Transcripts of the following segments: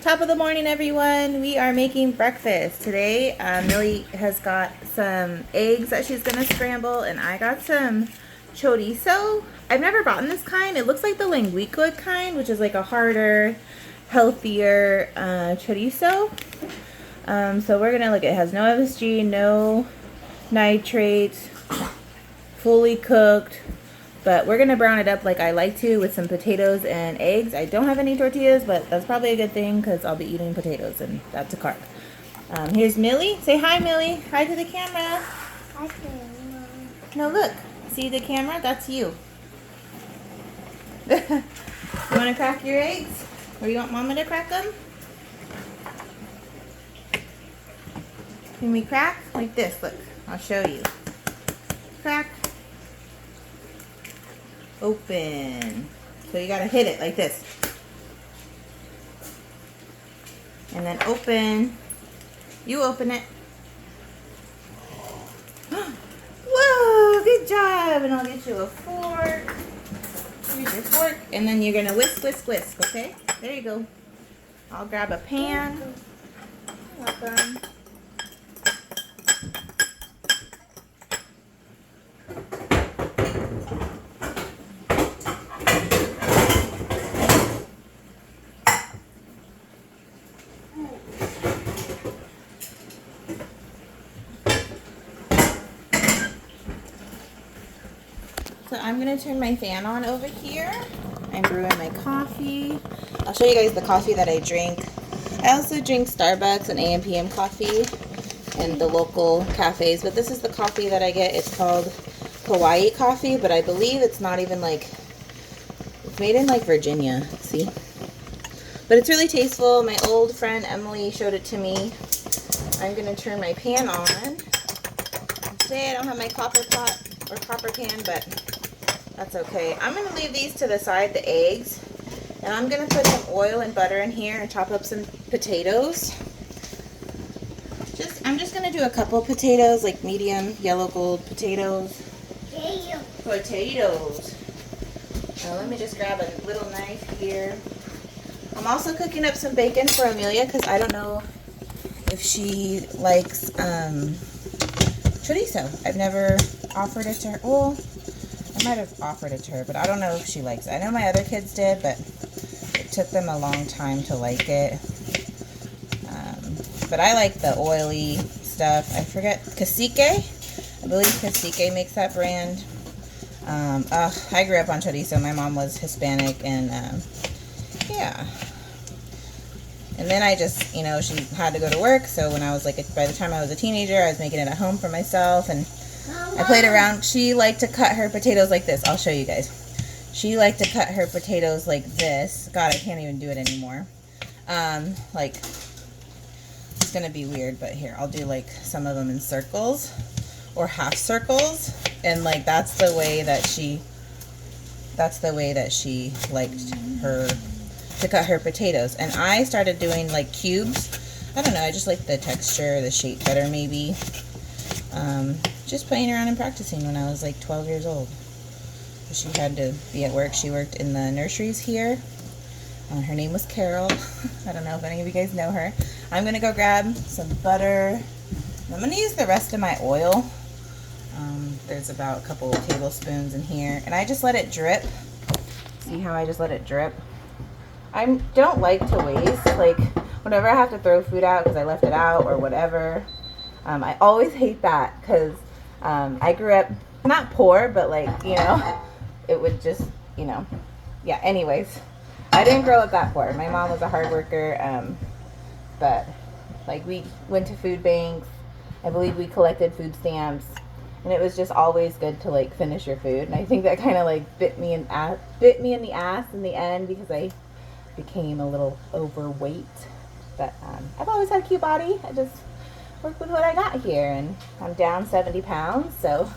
Top of the morning, everyone. We are making breakfast today. Millie has got some eggs that she's gonna scramble, and I got some chorizo. I've never bought this kind. It looks like the linguica kind, which is like a harder, healthier chorizo. So we're gonna look. It has no MSG, no nitrates, fully cooked. But we're going to brown it up like I like to with some potatoes and eggs. I don't have any tortillas, but that's probably a good thing because I'll be eating potatoes and that's a carb. Here's Millie. Say hi, Millie. Hi to the camera. Hi, Mom. No, look. See the camera? That's you. You want to crack your eggs? Or you want Mama to crack them? Can we crack? Like this. Look. I'll show you. Crack. Open. So you gotta hit it like this. And then open. You open it. Whoa, good job. And I'll get you a fork. Here's your fork. And then you're gonna whisk, whisk, whisk, okay? There you go. I'll grab a pan. Welcome. So I'm going to turn my fan on over here. I'm brewing my coffee. I'll show you guys the coffee that I drink. I also drink Starbucks and AM PM coffee in the local cafes, but this is the coffee that I get. It's called Hawaii coffee, but I believe it's not even like, it's made in like Virginia, see? But it's really tasteful. My old friend Emily showed it to me. I'm going to turn my pan on. Today I don't have my copper pot or copper pan, but that's okay. I'm going to leave these to the side, the eggs. And I'm going to put some oil and butter in here and chop up some potatoes. I'm just going to do a couple potatoes, like medium yellow gold potatoes. Potatoes. Now let me just grab a little knife here. I'm also cooking up some bacon for Amelia because I don't know if she likes chorizo. I've never offered it to her. Well, I might have offered it to her, but I don't know if she likes it. I know my other kids did, but it took them a long time to like it. But I like the oily stuff. I forget, Cacique? I believe Cacique makes that brand. I grew up on chorizo. My mom was Hispanic, and yeah. And then I just, you know, she had to go to work, so when I was like, by the time I was a teenager, I was making it at home for myself, and I played around. She liked to cut her potatoes like this. I'll show you guys. She liked to cut her potatoes like this. God, I can't even do it anymore. Like, it's gonna be weird, but here, I'll do like some of them in circles or half circles, and like that's the way that she liked her to cut her potatoes. And I started doing like cubes. I don't know, I just like the texture, the shape better maybe. Just playing around and practicing when I was like 12 years old. She had to be at work. She worked in the nurseries here. Her name was Carol. I don't know if any of you guys know her. I'm going to go grab some butter. I'm going to use the rest of my oil. There's about a couple of tablespoons in here. And I just let it drip. See how I just let it drip? I don't like to waste. Like, whenever I have to throw food out because I left it out or whatever, I always hate that because I grew up not poor, but like, you know, it would just, you know, yeah, anyways. I didn't grow up that poor. My mom was a hard worker, but like we went to food banks. I believe we collected food stamps, and it was just always good to like finish your food. And I think that kind of like bit me in the ass in the end because I became a little overweight. But I've always had a cute body. I just work with what I got here, and I'm down 70 pounds, so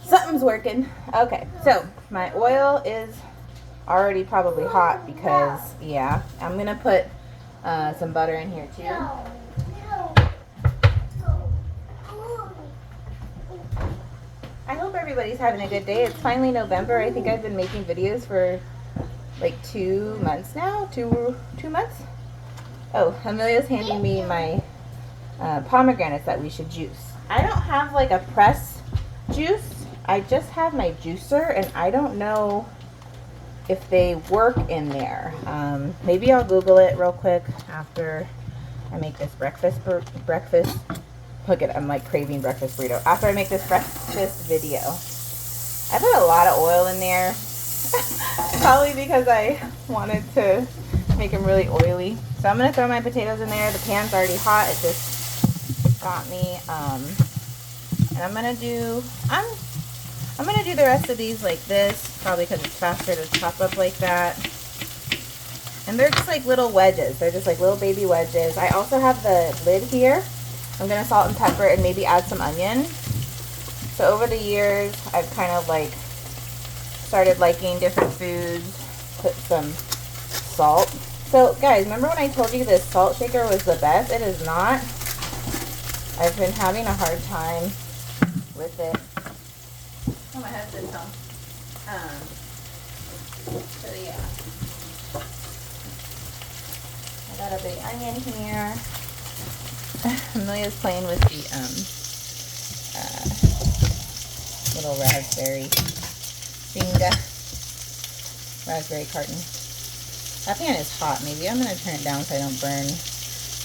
something's working. Okay, so my oil is already probably hot because, yeah, I'm gonna put some butter in here too. I hope everybody's having a good day. It's finally November. I think I've been making videos for like 2 months now. Two months? Oh, Amelia's handing me my pomegranates that we should juice. I don't have like a press juice. I just have my juicer, and I don't know if they work in there. Maybe I'll Google it real quick after I make this breakfast. Look at, I'm like craving breakfast burrito. After I make this breakfast video. I put a lot of oil in there. Probably because I wanted to make them really oily. So I'm going to throw my potatoes in there. The pan's already hot. It just got me. And I'm going to do, I'm going to do the rest of these like this. Probably because it's faster to chop up like that. And they're just like little wedges. They're just like little baby wedges. I also have the lid here. I'm going to salt and pepper and maybe add some onion. So over the years, I've kind of like started liking different foods. Put some salt. So guys, remember when I told you this salt shaker was the best? It is not. I've been having a hard time with it. Oh, my husband's home. So yeah. I got a big onion here. Amelia's playing with the little raspberry finga. Raspberry carton. That pan is hot. Maybe I'm going to turn it down so I don't burn.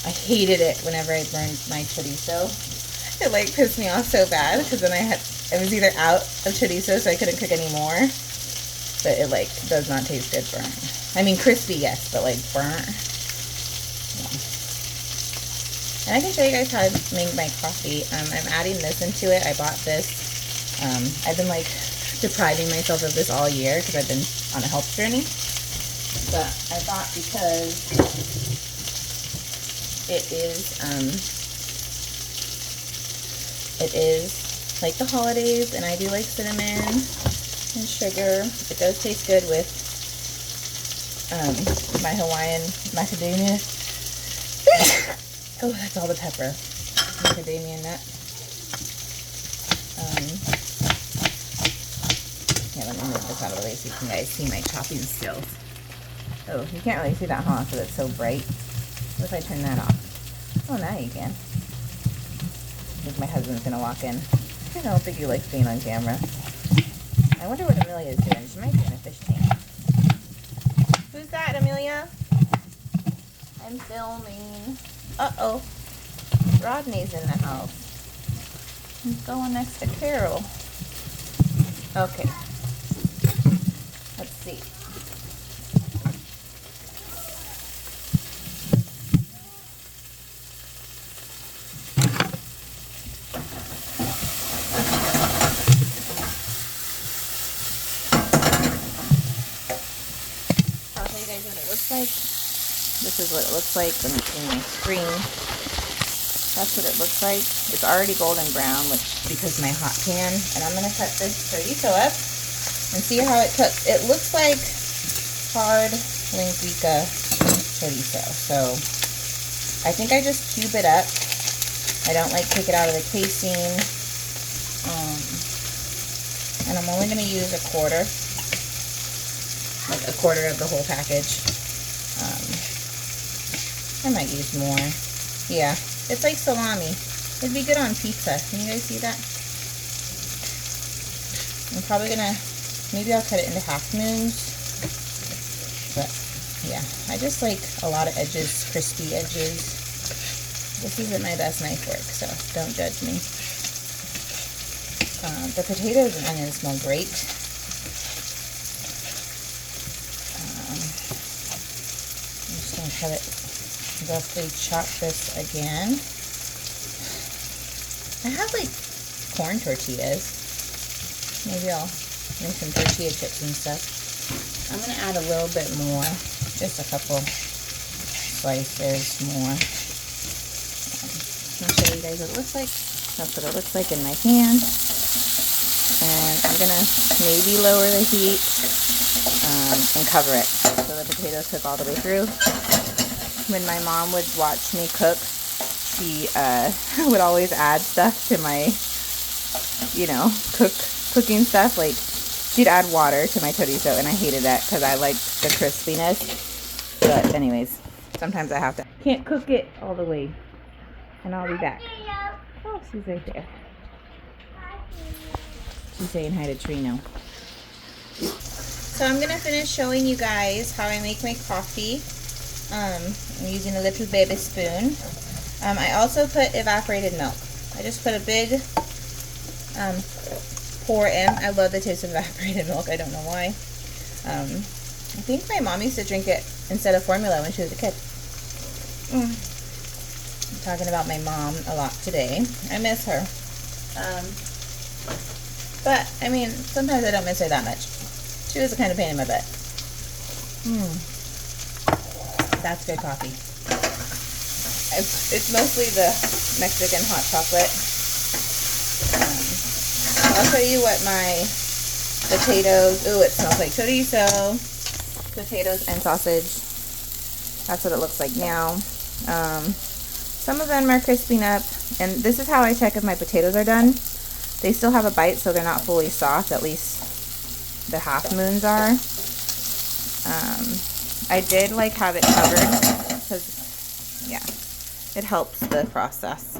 I hated it whenever I burned my chorizo. It like pissed me off so bad because then I was either out of chorizo so I couldn't cook anymore. But it like does not taste good burnt. I mean crispy, yes, but like burnt. Yeah. And I can show you guys how I make my coffee. I'm adding this into it. I bought this. I've been like depriving myself of this all year because I've been on a health journey. But I thought because it is like the holidays and I do like cinnamon and sugar. It does taste good with my Hawaiian macadamia. Oh, that's all the pepper. Macadamia nut. Yeah, let me move this out of the way so you guys see my chopping skills. Oh, you can't really see that, huh? Because it's so bright. What if I turn that off? Oh, now you can. I think my husband's going to walk in. I don't think he likes being on camera. I wonder what Amelia's doing. She might be in a fish tank. Who's that, Amelia? I'm filming. Uh-oh. Rodney's in the house. He's going next to Carol. Okay. Let's see. I'll show you guys what it looks like. This is what it looks like when it's in my screen. That's what it looks like. It's already golden brown, which because of my hot pan. And I'm going to cut this chorizo up and see how it cooks. It looks like hard linguica chorizo. So I think I just cube it up. I don't like take it out of the casing. And I'm only going to use a quarter. Like a quarter of the whole package. I might use more. Yeah. It's like salami. It'd be good on pizza. Can you guys see that? I'm probably gonna, maybe I'll cut it into half moons. But yeah, I just like a lot of edges, crispy edges. This isn't my best knife work, so don't judge me. The potatoes and onions smell great. I'm just gonna cut it. Roughly chop this again. I have like corn tortillas. Maybe I'll make some tortilla chips and stuff. I'm gonna add a little bit more, just a couple slices more. I'll show you guys what it looks like. That's what it looks like in my pan. And I'm gonna maybe lower the heat and cover it so the potatoes cook all the way through. When my mom would watch me cook, she would always add stuff to my, you know, cooking stuff. Like, she'd add water to my chorizo, and I hated that because I liked the crispiness. But anyways, sometimes I have to. Can't cook it all the way. And I'll be back. Oh, she's right there. She's saying hi to Trino. So I'm going to finish showing you guys how I make my coffee. I'm using a little baby spoon. I also put evaporated milk. I just put a big pour in. I love the taste of evaporated milk. I don't know why. I think my mom used to drink it instead of formula when she was a kid. I'm talking about my mom a lot today. I miss her. But, I mean, sometimes I don't miss her that much. She was a kind of pain in my butt. That's good coffee. It's mostly the Mexican hot chocolate. I'll show you what my potatoes, ooh, it smells like chorizo, potatoes and sausage. That's what it looks like now. Some of them are crisping up, and this is how I check if my potatoes are done. They still have a bite, so they're not fully soft, at least the half moons are. I did like have it covered, because, yeah, it helps the process.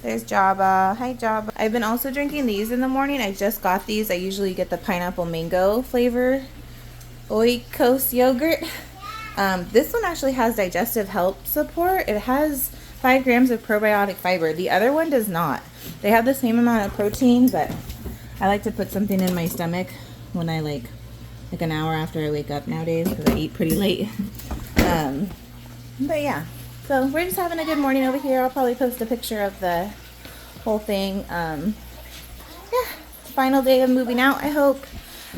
There's Jabba. Hi, Jabba. I've been also drinking these in the morning. I just got these. I usually get the pineapple mango flavor Oikos yogurt. This one actually has digestive health support. It has 5 grams of probiotic fiber. The other one does not. They have the same amount of protein, but I like to put something in my stomach when I like an hour after I wake up nowadays, because I eat pretty late. But yeah. So we're just having a good morning over here. I'll probably post a picture of the whole thing. Yeah, final day of moving out, I hope.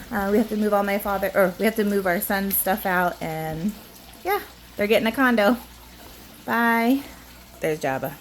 We have to move we have to move our son's stuff out, and yeah, they're getting a condo. Bye. There's Jabba.